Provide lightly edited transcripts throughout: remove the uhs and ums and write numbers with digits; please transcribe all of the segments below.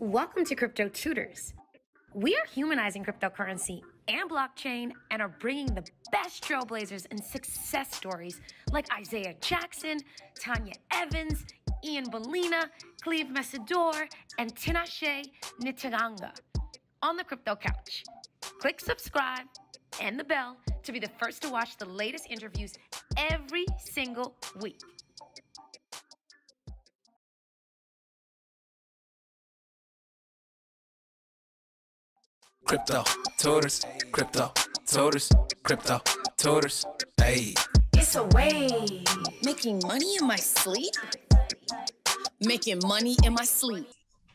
Welcome to Crypto Tutors. We are humanizing cryptocurrency and blockchain and are bringing the best trailblazers and success stories like Isaiah Jackson, Tanya Evans, Ian Balina, Cleve Messidor, and Tinashe Nitaganga on the Crypto Couch. Click subscribe and the bell to be the first to watch the latest interviews every single week. Crypto tutors, crypto tutors, crypto tutors. Hey, It's a way. Making money in my sleep? Making money in my sleep.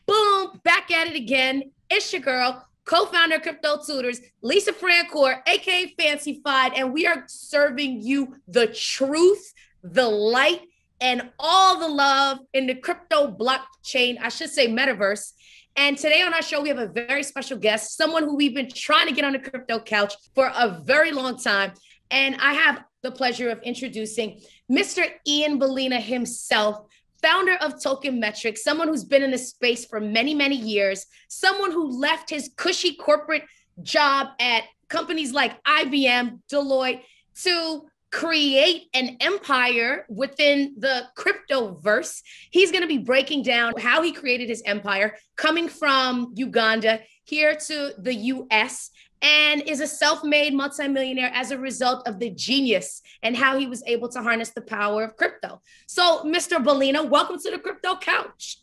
Boom, back at it again. It's your girl, co-founder of Crypto Tutors, Lisa Francoeur, aka Fancyfied, and we are serving you the truth, the light, and all the love in the crypto blockchain, I should say metaverse. And today on our show, we have a very special guest, someone who we've been trying to get on the Crypto Couch for a very long time. And I have the pleasure of introducing Mr. Ian Balina himself, founder of Token Metrics, someone who's been in this space for many, many years, someone who left his cushy corporate job at companies like IBM, Deloitte, to create an empire within the cryptoverse. He's going to be breaking down how he created his empire, coming from Uganda here to the US, and is a self-made multimillionaire as a result of the genius and how he was able to harness the power of crypto. So, Mr. Balina, welcome to the Crypto Couch.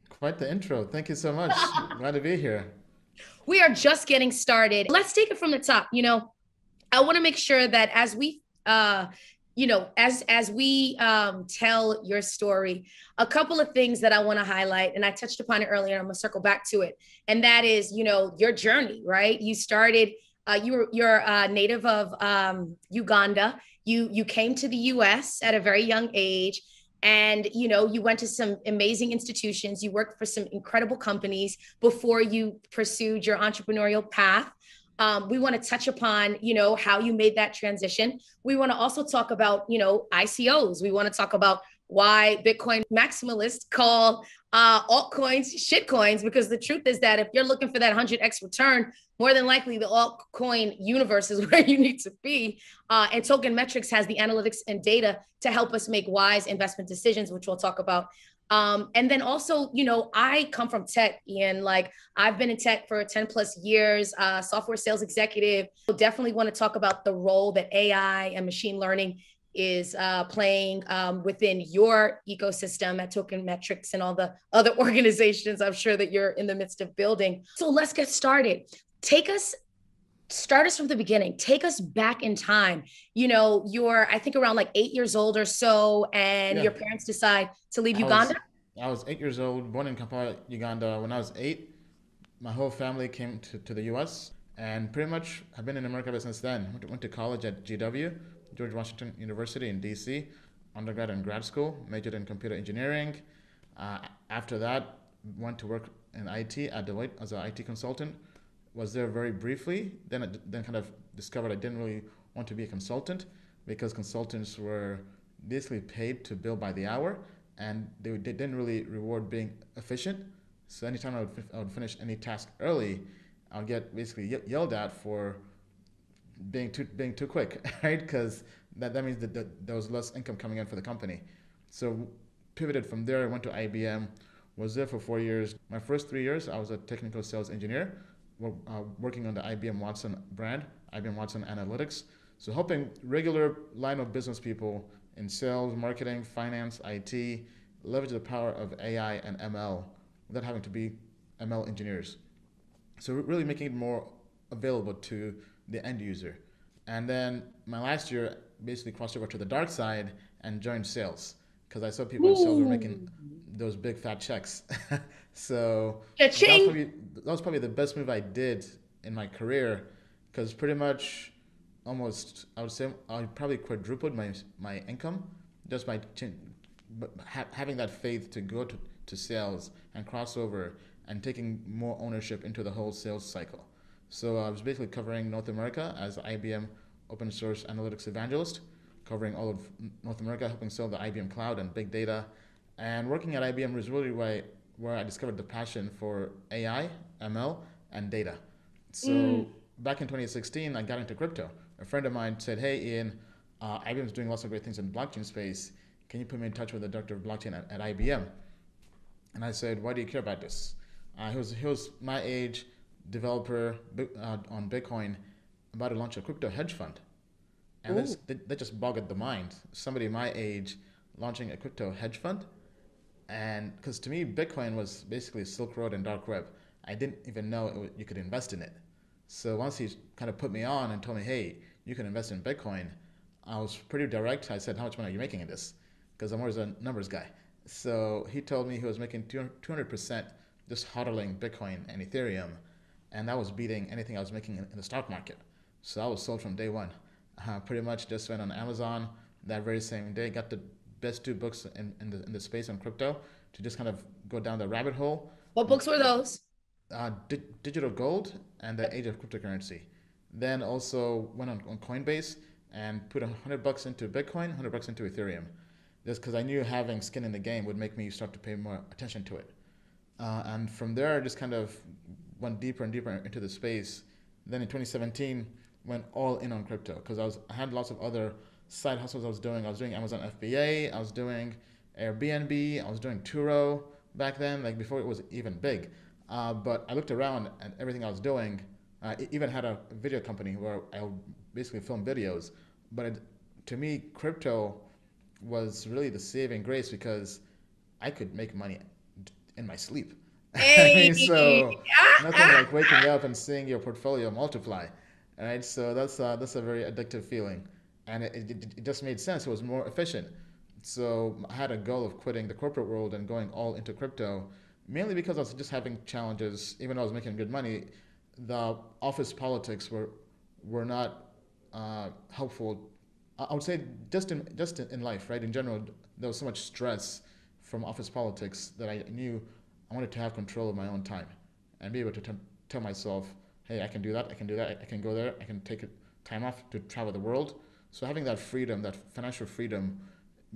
Quite the intro. Thank you so much. Glad to be here. We are just getting started. Let's take it from the top. I want to make sure that as we tell your story, a couple of things that I want to highlight, and I touched upon it earlier, I'm gonna circle back to it. And that is, your journey, right? You started, you're a native of Uganda. You came to the US at a very young age. And, you went to some amazing institutions. You worked for some incredible companies before you pursued your entrepreneurial path. We want to touch upon, how you made that transition. We want to also talk about, ICOs. We want to talk about why Bitcoin maximalists call altcoins shitcoins, because the truth is that if you're looking for that 100x return, more than likely the altcoin universe is where you need to be. And Token Metrics has the analytics and data to help us make wise investment decisions, which we'll talk about. And then also, I come from tech, Ian. Like, I've been in tech for 10 plus years, software sales executive. We'll definitely want to talk about the role that AI and machine learning is playing within your ecosystem at Token Metrics and all the other organizations I'm sure that you're in the midst of building. So let's get started. Start us from the beginning. Take us back in time. You're, I think, around like 8 years old or so, and your parents decide to leave Uganda. I was 8 years old, born in Kampala, Uganda. When I was 8, my whole family came to the US, and pretty much I've been in America ever since then. Went to college at GW, George Washington University in DC, undergrad and grad school, majored in computer engineering. After that, went to work in IT at Deloitte as an IT consultant. Was there very briefly, then kind of discovered I didn't really want to be a consultant, because consultants were basically paid to bill by the hour, and they didn't really reward being efficient. So anytime I would finish any task early, I'll get basically yelled at for being too quick, right? Because that means that there was less income coming in for the company. So pivoted from there, I went to IBM, was there for 4 years. My first 3 years, I was a technical sales engineer, working on the IBM Watson brand, IBM Watson Analytics. So helping regular line of business people in sales, marketing, finance, IT, leverage the power of AI and ML without having to be ML engineers. So really making it more available to the end user. And then my last year basically crossed over to the dark side and joined sales, because I saw people in sales were making those big fat checks. So that was probably the best move I did in my career, because pretty much almost, I would say, I probably quadrupled my income just by having that faith to go to sales and cross over and taking more ownership into the whole sales cycle. So I was basically covering North America as IBM open source analytics evangelist, covering all of North America, helping sell the IBM cloud and big data. And working at IBM was really where I discovered the passion for AI, ML, and data. Mm. So back in 2016, I got into crypto. A friend of mine said, "Hey, Ian, IBM is doing lots of great things in blockchain space. Can you put me in touch with the director of blockchain at IBM?" And I said, "Why do you care about this?" He was my age, developer on Bitcoin, about to launch a crypto hedge fund, and Ooh. that just boggled the mind. Somebody my age launching a crypto hedge fund, and because to me, Bitcoin was basically Silk Road and dark web. I didn't even know you could invest in it. So once he kind of put me on and told me, "Hey, you can invest in Bitcoin," I was pretty direct. I said, "How much money are you making in this?" Because I'm always a numbers guy. So he told me he was making 200% just hodling Bitcoin and Ethereum, and that was beating anything I was making in the stock market. So I was sold from day one. Pretty much just went on Amazon that very same day, got the best two books in the space on crypto to just kind of go down the rabbit hole. What books were those? Digital Gold and the Age of Cryptocurrency. Then also went on Coinbase and put $100 into Bitcoin, $100 into Ethereum, just because I knew having skin in the game would make me start to pay more attention to it. And from there, I just kind of went deeper and deeper into the space. Then in 2017, went all in on crypto because I had lots of other side hustles I was doing. I was doing Amazon FBA, I was doing Airbnb, I was doing Turo back then, like before it was even big. But I looked around and everything I was doing. I even had a video company where I would basically film videos. But to me, crypto was really the saving grace because I could make money in my sleep. I Hey. mean, so Ah, nothing ah. like waking up and seeing your portfolio multiply. All right, so that's a very addictive feeling, and it just made sense. It was more efficient. So I had a goal of quitting the corporate world and going all into crypto, mainly because I was just having challenges. Even though I was making good money, the office politics were not helpful. I would say just in life, right? In general, there was so much stress from office politics that I knew I wanted to have control of my own time and be able to tell myself, "Hey, I can do that. I can do that. I can go there. I can take time off to travel the world." So having that freedom, that financial freedom,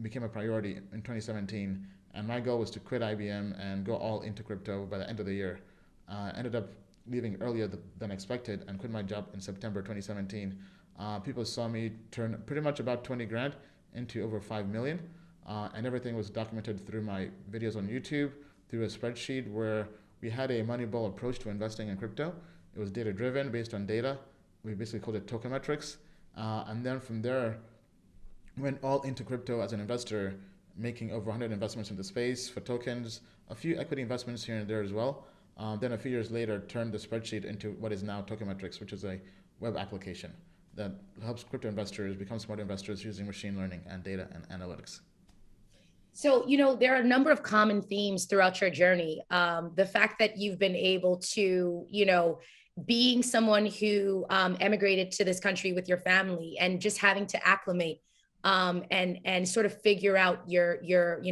became a priority in 2017, and my goal was to quit IBM and go all into crypto by the end of the year. Ended up leaving earlier than expected and quit my job in September 2017. People saw me turn pretty much about 20 grand into over 5 million, and everything was documented through my videos on YouTube, through a spreadsheet where we had a Moneyball approach to investing in crypto. It was data driven, based on data. We basically called it token metrics, and then from there went all into crypto as an investor, making over 100 investments in the space for tokens, a few equity investments here and there as well. Then a few years later, turned the spreadsheet into what is now Token Metrics, which is a web application that helps crypto investors become smart investors using machine learning and data and analytics. So, there are a number of common themes throughout your journey. The fact that you've been able to, being someone who emigrated to this country with your family and just having to acclimate and sort of figure out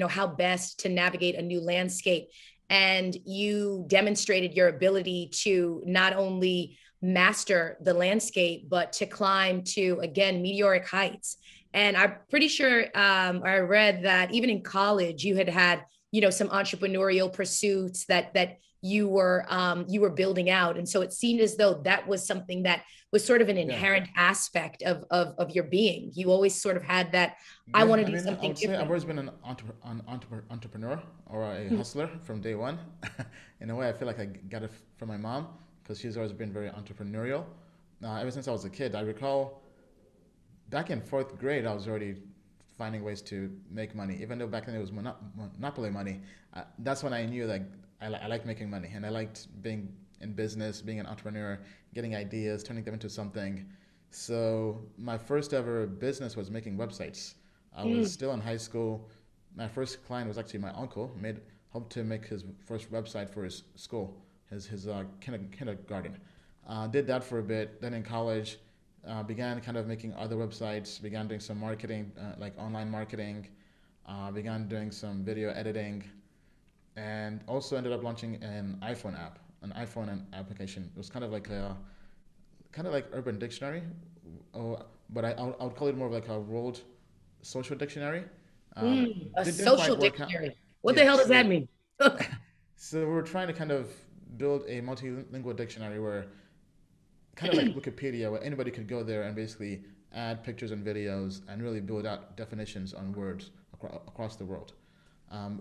how best to navigate a new landscape. And you demonstrated your ability to not only master the landscape, but to climb to, again, meteoric heights. And I'm pretty sure I read that even in college, you had some entrepreneurial pursuits that you were building out. And so it seemed as though that was something that was sort of an Yeah. inherent aspect of your being. You always sort of had that, I Yeah, want to I do mean, I something would say I've different. always been an entrepreneur or a hustler from day one. In a way, I feel like I got it from my mom because she's always been very entrepreneurial. Ever since I was a kid, I recall back in fourth grade, I was already finding ways to make money. Even though back then it was monopoly money, that's when I knew that I liked making money and I liked being in business, being an entrepreneur, getting ideas, turning them into something. So my first ever business was making websites. I was Mm. still in high school. My first client was actually my uncle. Helped to make his first website for his school, his kindergarten. Did that for a bit. Then in college, began kind of making other websites. Began doing some marketing, like online marketing. Began doing some video editing, and also ended up launching an iPhone app, an iPhone application. It was kind of like Urban Dictionary, but I would call it more of like a world social dictionary. Um, A didn't social quite work out. dictionary. What the Yeah, hell does that so mean? So we're trying to kind of build a multilingual dictionary where, kind of like Wikipedia, where anybody could go there and basically add pictures and videos and really build out definitions on words across the world.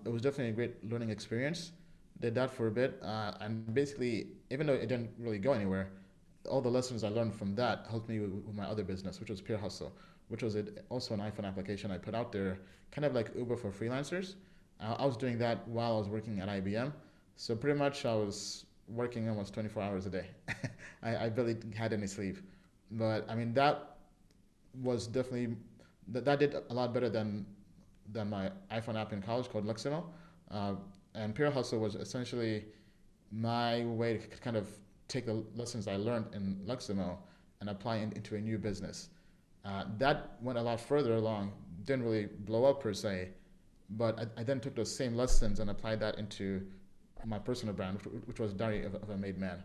It was definitely a great learning experience. Did that for a bit, and basically, even though it didn't really go anywhere, all the lessons I learned from that helped me with my other business, which was Peer Hustle, which was also an iPhone application I put out there, kind of like Uber for freelancers. I was doing that while I was working at IBM, so pretty much I was working almost 24 hours a day. I barely had any sleep, but I mean that was definitely that did a lot better than my iPhone app in college called Luximo. Uh, and Peer Hustle was essentially my way to kind of take the lessons I learned in Luximo and apply it into a new business. That went a lot further along, didn't really blow up per se, but I then took those same lessons and applied that into my personal brand, which was Diary of a Made Man.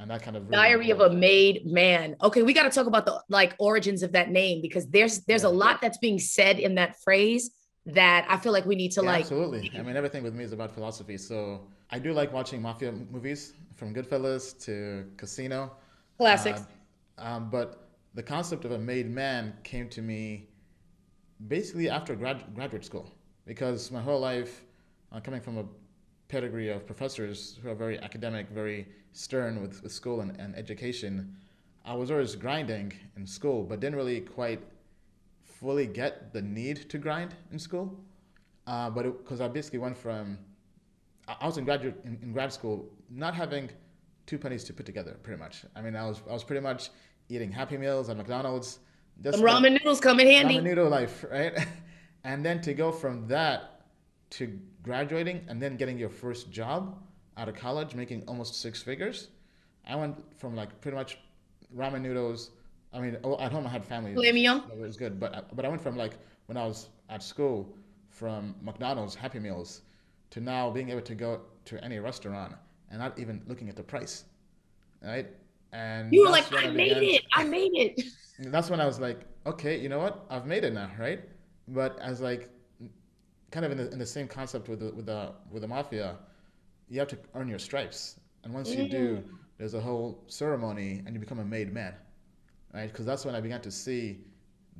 And that kind of really Diary of a Made Man. Okay, we got to talk about the like origins of that name, because there's a lot that's being said in that phrase that I feel like we need to like. Absolutely. I mean, everything with me is about philosophy. So I do like watching mafia movies, from Goodfellas to Casino. Classics. But the concept of a made man came to me basically after graduate school, because my whole life, coming from a pedigree of professors who are very academic, very stern with school and education, I was always grinding in school, but didn't really quite fully get the need to grind in school. But because I basically went from, I was in grad school not having two pennies to put together, pretty much. I mean, I was pretty much eating Happy Meals at McDonald's, just Some ramen noodles come in handy. ramen noodle life, right? And then to go from that to graduating and then getting your first job out of college, making almost six figures. I went from like pretty much ramen noodles. I mean, at home I had family. Filet mignon. So it was good, but I went from like when I was at school, from McDonald's Happy Meals to now being able to go to any restaurant and not even looking at the price, right? And You were that's like, when I made began it. I made it. that's when I was like, okay, you know what? I've made it now, right? But as like kind of in the same concept with the mafia, you have to earn your stripes, and once you do, there's a whole ceremony, and you become a made man, right? Because that's when I began to see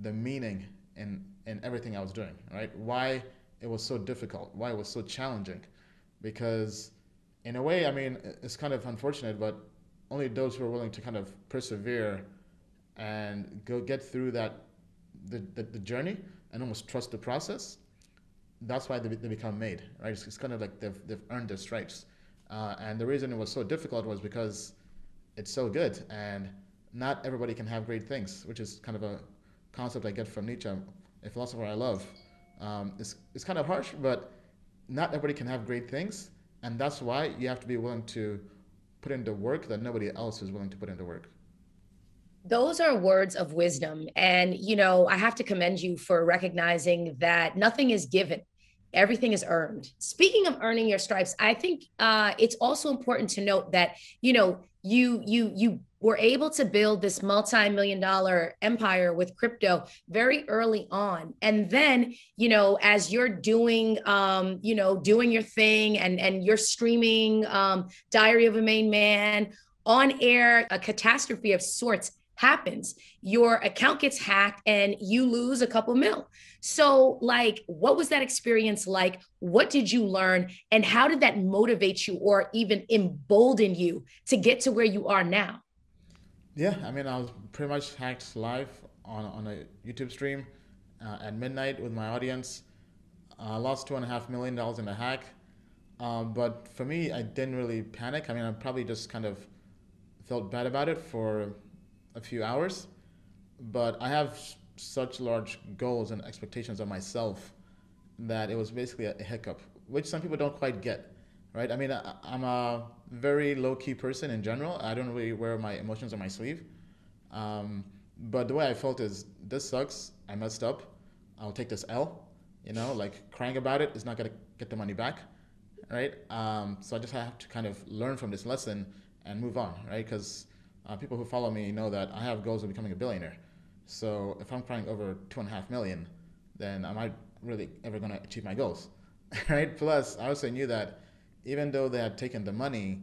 the meaning in everything I was doing, right? Why it was so difficult, why it was so challenging, because in a way, I mean, it's kind of unfortunate, but only those who are willing to kind of persevere and go get through the journey and almost trust the process, that's why they become made, right? It's kind of like they've earned their stripes. And the reason it was so difficult was because it's so good, and not everybody can have great things, which is kind of a concept I get from Nietzsche, a philosopher I love. It's kind of harsh, but not everybody can have great things, and that's why you have to be willing to put in the work that nobody else is willing to put in the work. Those are words of wisdom. And, I have to commend you for recognizing that nothing is given. Everything is earned. Speaking of earning your stripes, I think it's also important to note that, you were able to build this multi-million-dollar empire with crypto very early on. And then, as you're doing, doing your thing and you're streaming Diary of a Made Man on air, a catastrophe of sorts happens. Your account gets hacked and you lose a couple mil. So like, what was that experience like? What did you learn? And how did that motivate you or even embolden you to get to where you are now? Yeah, I mean, I was pretty much hacked live on a YouTube stream at midnight with my audience. I lost $2.5 million in the hack. But for me, I didn't really panic. I mean, I probably just kind of felt bad about it for a few hours, but I have such large goals and expectations of myself that it was basically a hiccup, which some people don't quite get, right? I mean, I'm a very low-key person in general. I don't really wear my emotions on my sleeve. But the way I felt is, this sucks, I messed up, I'll take this L, like crying about it is not gonna get the money back, right? So I just have to kind of learn from this lesson and move on, right? Because people who follow me know that I have goals of becoming a billionaire. So if I'm crying over 2.5 million, then am I really ever going to achieve my goals, right? Plus, I also knew that even though they had taken the money,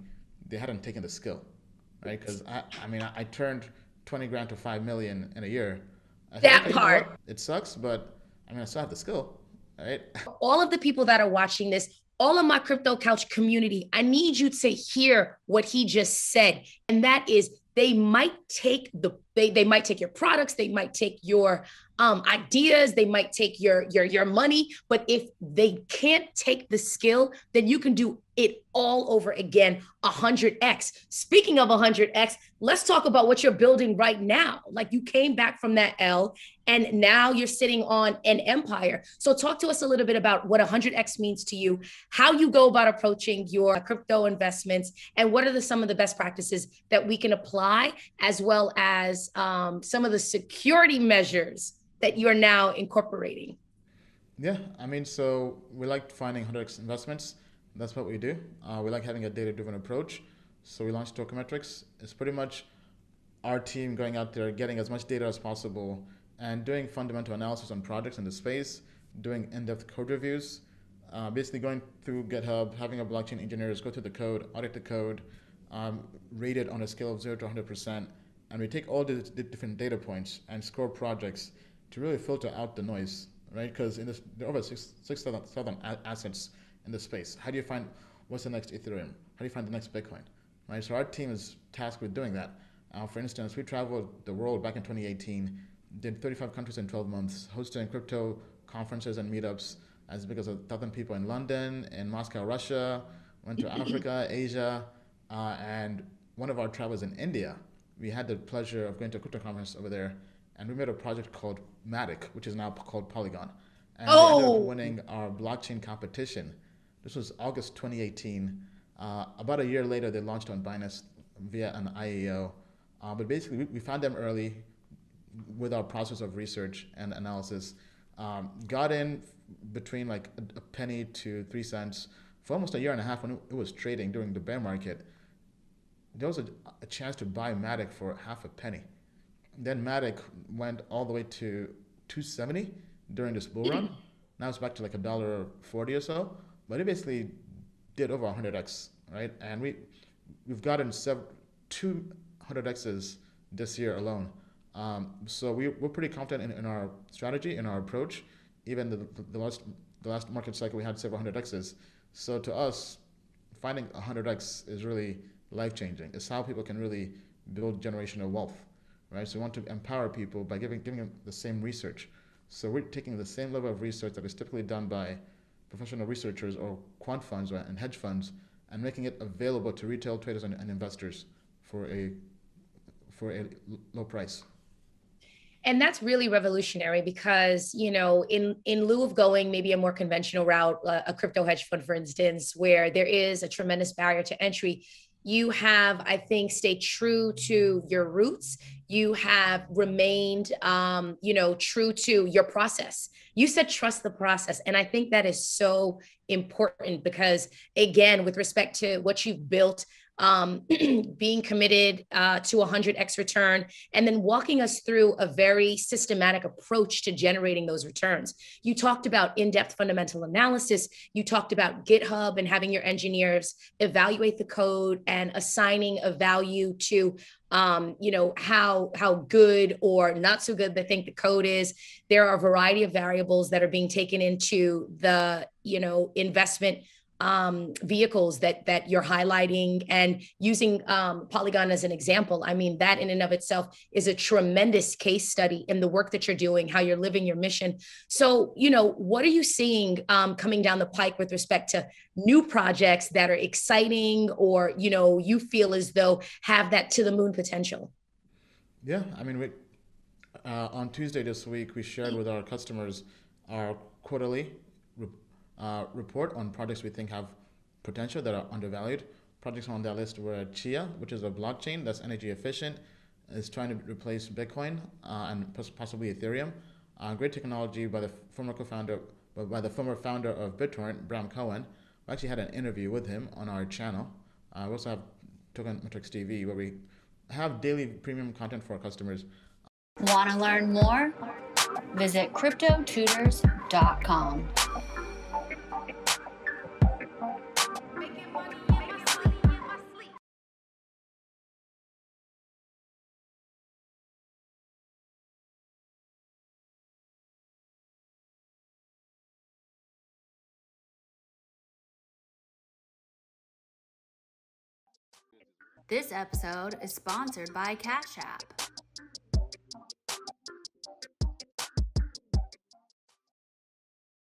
they hadn't taken the skill, right? Because I turned 20 grand to 5 million in a year. I said, That okay, you know part. what? It sucks, but I still have the skill, right? All of the people that are watching this, all of my Crypto Couch community, I need you to hear what he just said. And that is, they might take they might take your products, they might take your ideas, they might take your money, but if they can't take the skill, then you can do it all over again, 100x. Speaking of 100x, let's talk about what you're building right now. Like, you came back from that L and now you're sitting on an empire. So talk to us a little bit about what 100x means to you, how you go about approaching your crypto investments, and what are some of the best practices that we can apply, as well as some of the security measures that you're now incorporating. Yeah, so we like finding 100x investments. That's what we do. We like having a data-driven approach. So we launched Tokenmetrics. It's pretty much our team going out there, getting as much data as possible, and doing fundamental analysis on projects in the space, doing in-depth code reviews, basically going through GitHub, having our blockchain engineers go through the code, audit the code, rate it on a scale of 0 to 100%, and we take all the different data points and score projects to really filter out the noise, right? Because there are over 6,000 assets in the space. How do you find what's the next Ethereum? How do you find the next Bitcoin, right? So our team is tasked with doing that. For instance, we traveled the world back in 2018, did 35 countries in 12 months, hosting crypto conferences and meetups as big as 1,000 people in London, in Moscow, Russia, went to Africa, Asia, and one of our travels in India, we had the pleasure of going to a crypto conference over there, and we made a project called Matic, which is now called Polygon. And they ended up winning our blockchain competition. This was August 2018. About a year later, they launched on Binance via an IEO. But basically, we found them early with our process of research and analysis. Got in between like a penny to 3 cents for almost a year and a half when it was trading during the bear market. There was a chance to buy Matic for half a penny. Then Matic went all the way to 270 during this bull run. Now it's back to like $1.40 or so. But it basically did over 100x, right? And we've gotten 200x's this year alone. So we're pretty confident in our strategy, in our approach. Even the last market cycle, we had several 100x's. So to us, finding 100x is really life-changing. It's how people can really build generational wealth, right? So we want to empower people by giving them the same research. So we're taking the same level of research that is typically done by professional researchers or quant funds and hedge funds, and making it available to retail traders and investors for a low price. And that's really revolutionary because, in lieu of going maybe a more conventional route, a crypto hedge fund, for instance, where there is a tremendous barrier to entry, you have, I think, stayed true to your roots. You have remained, true to your process. You said trust the process. And I think that is so important because, again, with respect to what you've built, being committed to 100x return, and then walking us through a very systematic approach to generating those returns. You talked about in-depth fundamental analysis. You talked about GitHub and having your engineers evaluate the code and assigning a value to how good or not so good they think the code is. There are a variety of variables that are being taken into the investment vehicles that you're highlighting, and using Polygon as an example. I mean, that in and of itself is a tremendous case study in the work that you're doing, how you're living your mission. So, what are you seeing coming down the pike with respect to new projects that are exciting, or, you feel as though have that to the moon potential? Yeah, on Tuesday this week, we shared with our customers our quarterly report on projects we think have potential that are undervalued. Projects on that list were Chia, which is a blockchain that's energy efficient, is trying to replace Bitcoin and possibly Ethereum. Great technology by the former founder of BitTorrent, Bram Cohen. We actually had an interview with him on our channel. We also have Tokenmetrics TV, where we have daily premium content for our customers. Want to learn more? Visit cryptotutors.com. This episode is sponsored by Cash App.